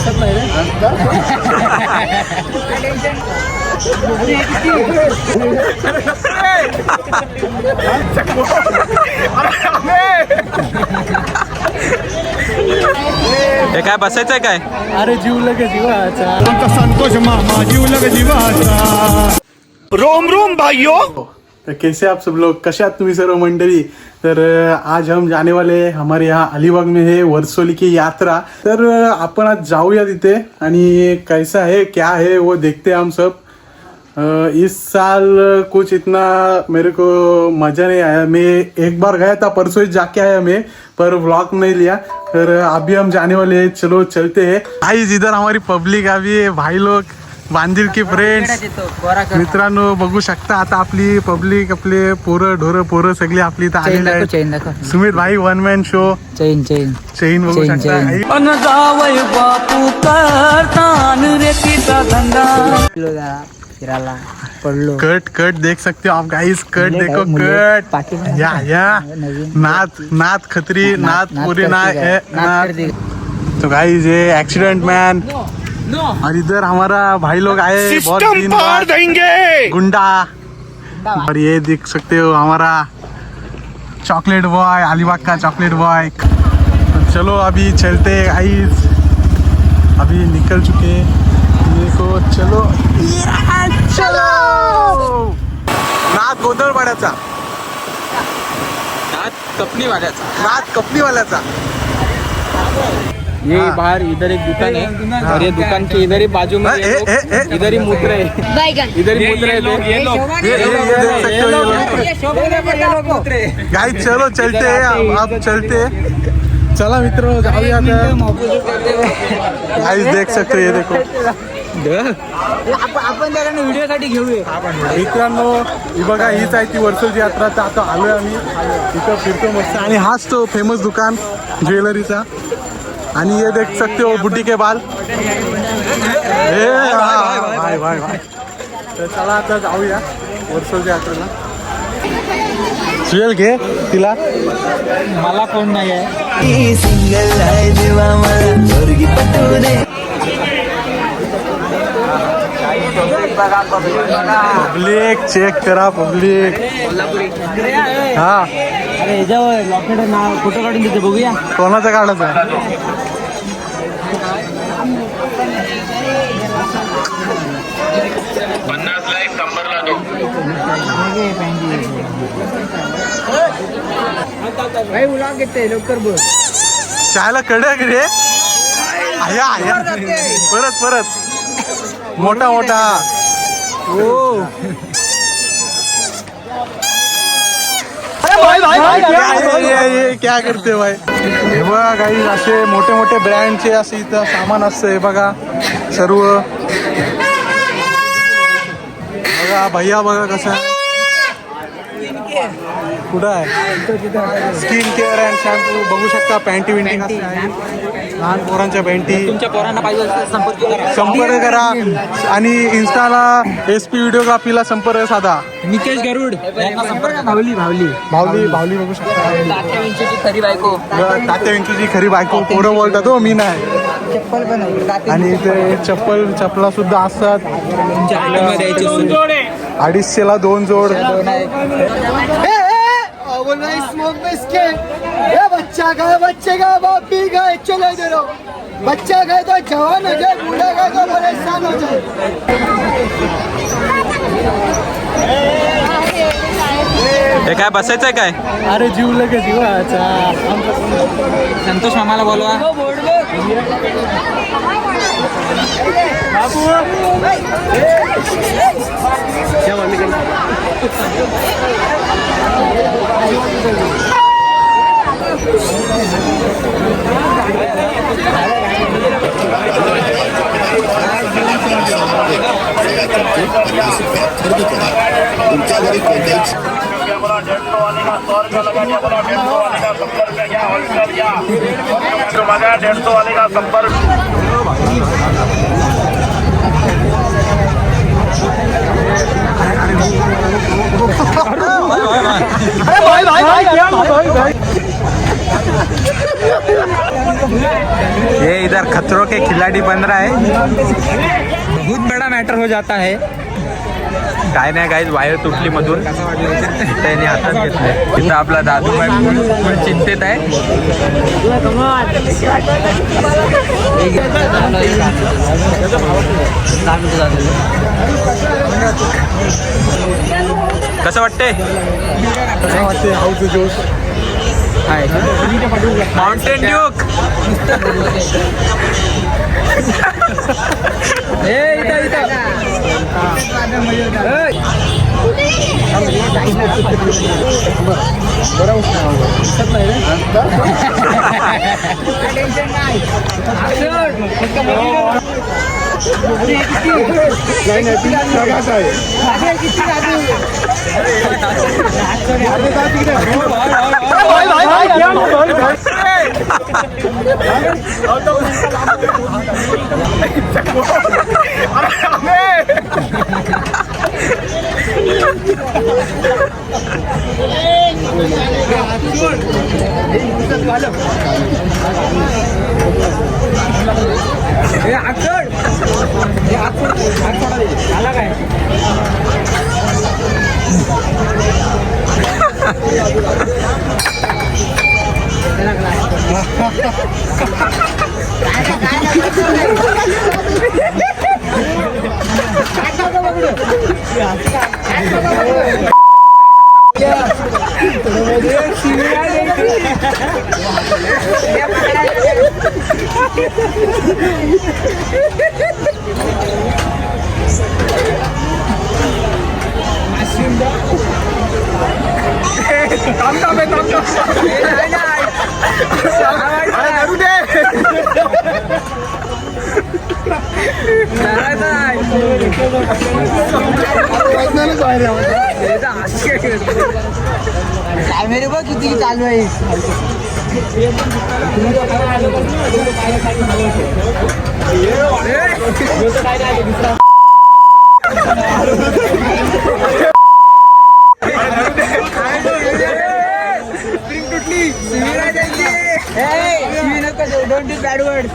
दिसत नाही रे. हे काय बसायचंय काय? अरे जीवलं का जीवाचा. संतोष मामा जीवलग जीवाचा. रोम रोम भाइयों. तो कैसे आप सब लोग, कशा आहात तुम्ही सर्व मंडळी. तर आज हम जाने वाले हैं हमारे यहाँ अलीबाग में है वर्सोली की यात्रा. तर आपण आज जाऊया तिथे आणि कैसा है क्या है वो देखते हैं हम सब. इस साल कुछ इतना मेरे को मज़ा नहीं आया. मैं एक बार गया था, परसों ही जाके आया मैं, पर व्लॉग नहीं लिया. तर अभी हम जाने वाले हैं, चलो चलते हैं. गाइस इधर हमारी पब्लिक अभी है, भाई लोग बांधील की फ्रेंड्स मित्रांनो बघू शकता. आता आपली पब्लिक, आपले पोरं ढोरं पोरं सगळी आपली इथं आलेली आहेत. सुमित भाई वन मॅन शो चैन बघू शकता. बापू करतान रेतीचा धंदा फिरायला पडलो. कट देख सकते हो आप गाइस. कट देखो कट. या नाथ खत्री नाथ पूरी नाथ. तो गाइस ये एक्सीडेंट मैन. और इधर हमारा भाई लोग आए बहुत दिन बाद, गुंडा. और ये देख सकते हो हमारा चॉकलेट बॉय, अलीबाग का चॉकलेट बॉय. तो चलो अभी चलते गाइस. अभी निकल चुके देखो. चलो नाथ गोंधळवाड्याचा, नाथ कपनीवाल्याचा. ये बाहर इधर एक दुकान है और ये दुकान के इधर ही बाजू में इधर ही मूत्र है. इधर ही मूत्र है. ये लोग गाइस चलो चलते हैं. आप चलते. चला मित्र जाऊया. गाइस देख सकते हो, ये देखो आपण त्याला व्हिडिओ साठी घेऊया. मित्रांनो ही बघा, हीच आहे ती वर्सोली यात्रा. तर आता आलोय आम्ही इथं फिरतो मस्त. आणि हाच तो फेमस दुकान ज्वेलरीचा. आणि ये देख सकते हो बुड्ढी के बाल. भाई भाई भाई. तर चला आता जाऊया वर्सोली यात्रेला. सुयल घे तिला. मला कोण नाही आहे. पब्लिक चेक करा पब्लिक. हा अरे याच्यावर लॉकेट नाव फोटो काढून देते बघूया. कोणाचा काढायचा आहे. भाई उलाग घेते लवकर बोल. चायला कडक रे. आया परत मोठा हो. ये क्या करते भाई. हे बघा काही असे मोठे ब्रँडचे असे इथं सामान असतं. हे बघा सर्व बघा. भैया बघा कसं आहे. कुठं आहे स्किन केअर अँड शॅम्पू बघू शकता. पॅन्टी विंटी कसं आहे. लहान पोरांच्या पॅन्टी. तुमच्या पोरांना पाहिजे संपर्क करा. आणि इन्स्टाला SP व्हिडिओग्राफीला संपर्क साधा. निकेश गरुड यांना संपर्क. भावली बघू शकता. तात्या विंचूची खरी बायको. तात्या विंचूची खरी बायको. पोरं बोलतात हो, मी नाही. चप्पल पण आहे. आणि इथे चपला सुद्धा असतात. 250ला 2 जोड. Smoke biscuit. बच्चा गए बाप भी गए, चले दे लो. बच्चा गए तो जवान हो जाए, बूढ़ा गए तो परेशान हो जाए. हे काय बसायचंय काय? अरे जीवलं का जीवाचा. संतोष मामाला बोलवा. तुमच्या घरी कोणत्याही ये इधर खतरों के खिलाडी बन रहा है. बहुत बड़ा मॅटर हो जाता है. काय नाही गाईज, वायर तुटली मधून त्याने हातात घेतलंय. तिथं आपला दादूभाई फुल चिंतेत आहे. कसं वाटतंय हाऊस जोश माउंटेन ड्यूक? मेरे को किती चालू आहे डोंट डू बॅड वर्ड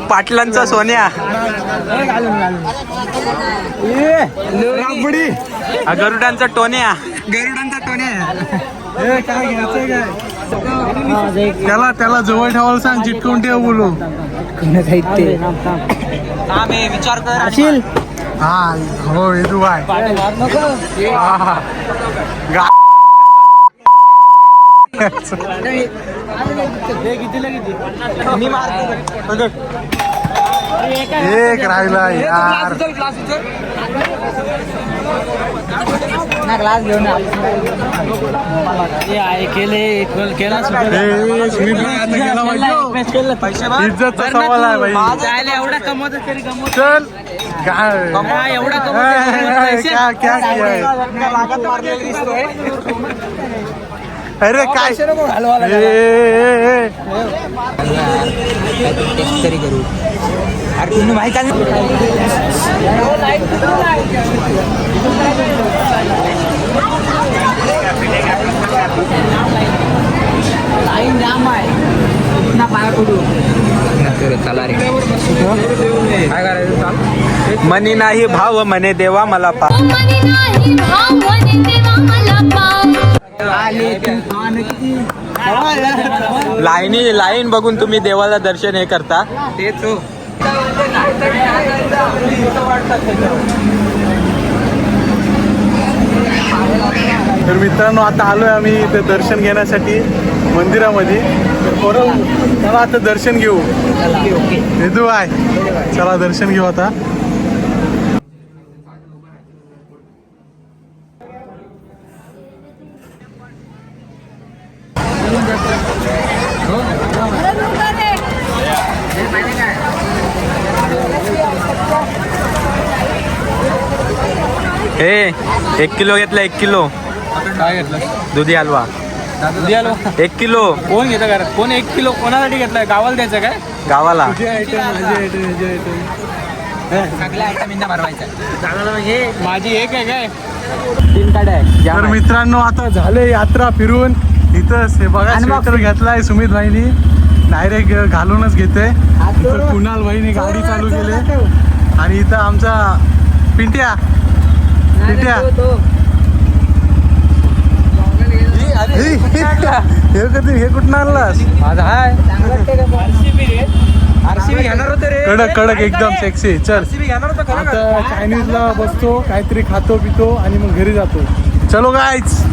पाटलांचा सोन्या. हा गरुडांचा टोन्या. त्याला जवळ ठेवायला सांग, चिटकवून ठेव बोलू. विचार कर. हा हो येतो बाय. एक राहिला यार. क्लास घेऊन इज्जतचा सवाल आहे भाई. एवढा कमवत तरी कमवत चल काय एवढा क्या क्या किया है? अरे काय तरी करू. अरे तुम्ही माहिती लाईन जाम आहे ना पाया पडू चला रे. काय करायचं? मनी नाही भाव म्हणे देवा मला पा. लाईन बघून तुम्ही देवाला दर्शन हे करता. तेच हो. तर मित्रांनो आता आलोय आम्ही इथे दर्शन घेण्यासाठी मंदिरामध्ये. तर चला आता दर्शन घेऊ. येतो आहे. चला दर्शन घेऊ आता. हे 1 किलो घेतला 1 किलो काय घेतलं दुधी हलवा दुधी हलवा 1 किलो कोण घेतं घरात कोण 1 किलो कोणासाठी घेतलाय गावाला द्यायचं काय गावाला माझी एक आहे काय 3 काड्या आहे तर मित्रांनो आता झाले यात्रा फिरून इथं बघा स्वेटर घेतलाय सुमित भाईनी डायरेक्ट घालूनच घेते इथं कुणाल भाईनी गाडी चालू केली आणि इथं आमचा पिंट्या हे कुठं आणलास माझा हाय आरसीबी घेणार होते रे कडक एकदम सेक्सी चल आरसीबी घेणार होतं खरं आता चायनीजला बसतो काहीतरी खातो पितो आणि मग घरी जातो चलो गाईच